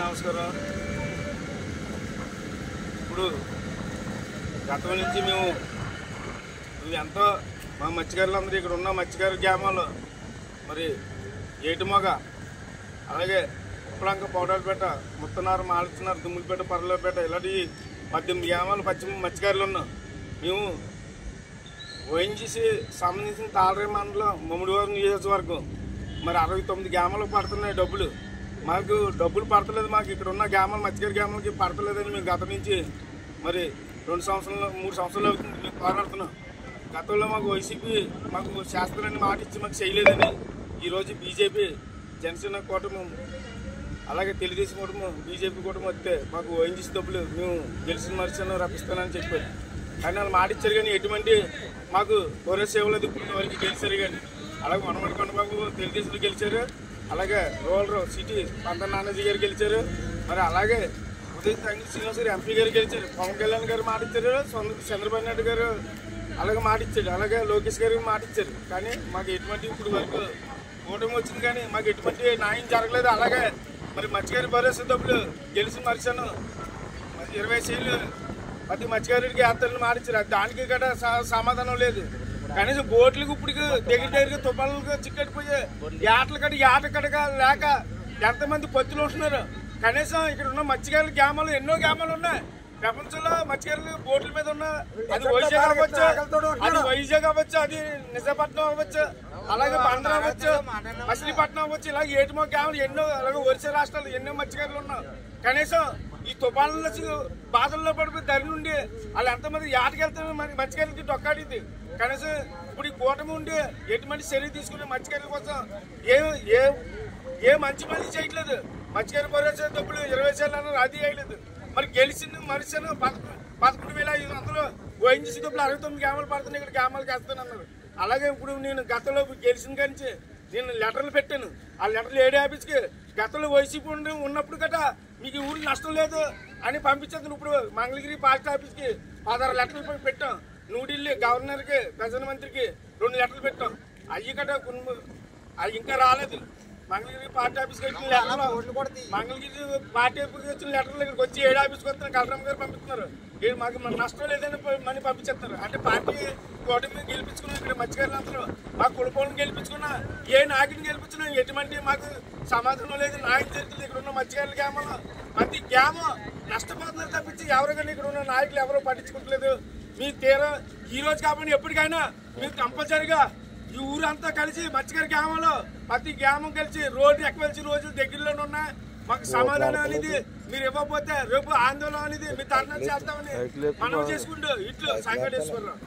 నమస్కారం. ఇప్పుడు గతం నుంచి మేము ఎంతో మా మత్స్యకారులందరూ ఇక్కడ ఉన్న మత్స్యకారు గ్రామాల్లో మరి ఏటుమొగ, అలాగే ఉప్పలంక, పౌడాలపేట, ముత్తనారు, మాలచినారు, దుమ్ములపేట, పర్లపేట ఇలాంటి 18 గ్రామాలు పశ్చిమ మత్స్యకారులు ఉన్నాం. మేము ఓఎన్జీసీ సంబంధించిన తాళరే మండలం మమ్మిడివారం నియోజకవర్గం మరి 69 గ్రామాలకు పడుతున్నాయి డబ్బులు. మాకు డబ్బులు పడతలేదు. మాకు ఇక్కడ ఉన్న గ్రామాలు మత్స్యకారు గ్రామాలకి పడతలేదని మేము గత నుంచి మరి 2 సంవత్సరాలు 3 సంవత్సరాలు అవుతుంది మేము పోరాడుతున్నాం. గతంలో మాకు వైసీపీ మాకు శాస్త్రాన్ని మాట ఇచ్చి మాకు చేయలేదని ఈరోజు బీజేపీ, జనసేన కూటమి, అలాగే తెలుగుదేశం కూటమి, బీజేపీ కూటమి వస్తే మాకు ఓఎన్జీసీ డబ్బులు మేము గెలిచిన మరిచిన రప్పిస్తానని చెప్పారు. కానీ వాళ్ళు మాట ఇచ్చారు కానీ ఎటువంటి మాకు పౌర సేవలు ఇప్పుడు వరకు గెలిచారు. కానీ అలాగే వనమడి కొండబాబు తెలుగుదేశంలో గెలిచారు, అలాగే రూరల్ సిటీ పంత నానాజీ గారు గెలిచారు, మరి అలాగే ఉదయం సంగీత శ్రీనివాస్ గారు ఎంపీ గారు గెలిచారు, పవన్ కళ్యాణ్ గారు మాట ఇచ్చారు, చంద్రబాబు నాయుడు గారు అలాగే మాట ఇచ్చాడు, అలాగే లోకేష్ గారికి మాట ఇచ్చారు. కానీ మాకు ఎటువంటి ఇప్పుడు వరకు కూటమి వచ్చింది కానీ మాకు ఎటువంటి న్యాయం జరగలేదు. అలాగే మరి మత్స్యకారి భరోసా డబ్బులు గెలిచిన మరిచాను 20 సీట్లు ప్రతి మత్స్యకారుడికి వేస్తారని మాట ఇచ్చారు. దానికి గట్రా సమాధానం లేదు. కనీసం బోట్లకు ఇప్పటికి దగ్గర తుఫాన్లకు చిక్కడిపోయే ఏట కడగా లేక ఎంతమంది పత్తులు ఉంటున్నారు. కనీసం ఇక్కడ ఉన్న మత్స్యకారుల గ్రామాలు ఎన్నో గ్రామాలు ఉన్నాయి ప్రపంచంలో. మత్స్యకారులు బోట్ల మీద ఉన్న అది వైజాగ్ అవ్వచ్చు, అది నిజాపట్నం అవ్వచ్చు, అలాగే బండ్ర అవ్వచ్చు, మచిలీపట్నం అవ్వచ్చు, ఇలాగ ఏటుమో గ్రామాలు ఎన్నో, అలాగే ఒరిస్సా రాష్ట్రాలు ఎన్నో మత్స్యకారులు ఉన్నారు. కనీసం ఈ తుఫాన్ల బాధల్లో పడిపోయి ధర నుండి వాళ్ళు ఎంతమంది ఏటకెళ్తారు మత్స్యకారులకి డొక్కాడింది. కనీసం ఇప్పుడు ఈ కూటమి ఉండి ఎటువంటి చర్య తీసుకునే మత్స్యకారుల కోసం ఏ మంచి పని చేయట్లేదు. మత్స్యకారు భరోసా డబ్బులు 20 సార్లు అన్నారు, అది వేయలేదు. మరి గెలిచిన మనిషిను 11,500 ఓఎన్జీసీ డబ్బులు 69 గ్రామాలు పడుతున్నాయి, ఇక్కడ గ్రామాలకు వేస్తానన్నారు. అలాగే ఇప్పుడు నేను గతంలో గెలిచిన కానీ నేను లెటర్లు పెట్టాను. ఆ లెటర్లు ఏడీ ఆఫీస్కి గతంలో వైసీపీ ఉన్నప్పుడు గట్రా మీకు ఈ ఊరికి నష్టం లేదు అని పంపించేది. ఇప్పుడు మంగళగిరి పాస్ట్ ఆఫీస్కి 16 లెటర్లు పెట్టాం. న్యూఢిల్లీ గవర్నర్కి, ప్రధానమంత్రికి 2 లెటర్లు పెట్టాం. అవి గట్రా అవి ఇంకా రాలేదు. మంగళగిరి పార్టీ ఆఫీస్కి వచ్చిన లెటర్లు, మంగళగిరి పార్టీ ఆఫీస్కి వచ్చిన లెటర్లు ఇక్కడికి వచ్చి ఏడీ ఆఫీస్కి వస్తున్నారు, కలెక్టర్ గారు పంపిస్తున్నారు. మాకు నష్టం లేదని మనీ పంపించేస్తారు. అంటే పార్టీ కూటమి గెలిపించుకున్నాం. ఇక్కడ మత్స్యకారులు అందరూ మా కులపోలను గెలిపించుకున్నా, ఏ నాయకుడిని గెలిపించినా ఎటువంటి మాకు సమాధానం లేదు, న్యాయం జరుగుతుంది. ఇక్కడ ఉన్న మత్స్యకారుల గ్రామంలో ప్రతి గ్రామం నష్టపోతున్నారు తప్పించి ఎవరు కానీ ఇక్కడ ఉన్న నాయకులు ఎవరో పట్టించుకోవట్లేదు. మీకు తీరా ఈ రోజు కాబట్టి ఎప్పటికైనా మీకు కంపల్సరిగా ఈ ఊరంతా కలిసి మత్స్యకారు గ్రామంలో ప్రతి గ్రామం కలిసి రోడ్డు ఎక్కవలసిన రోజులు దగ్గరలోనే ఉన్నాయి. మాకు సమాధానం అనేది మీరు ఇవ్వకపోతే రేపు ఆందోళన అనేది మీ ధర్నా చేస్తామని మనం చేసుకుంటూ ఇట్లు సంఘటేశ్వరరావు.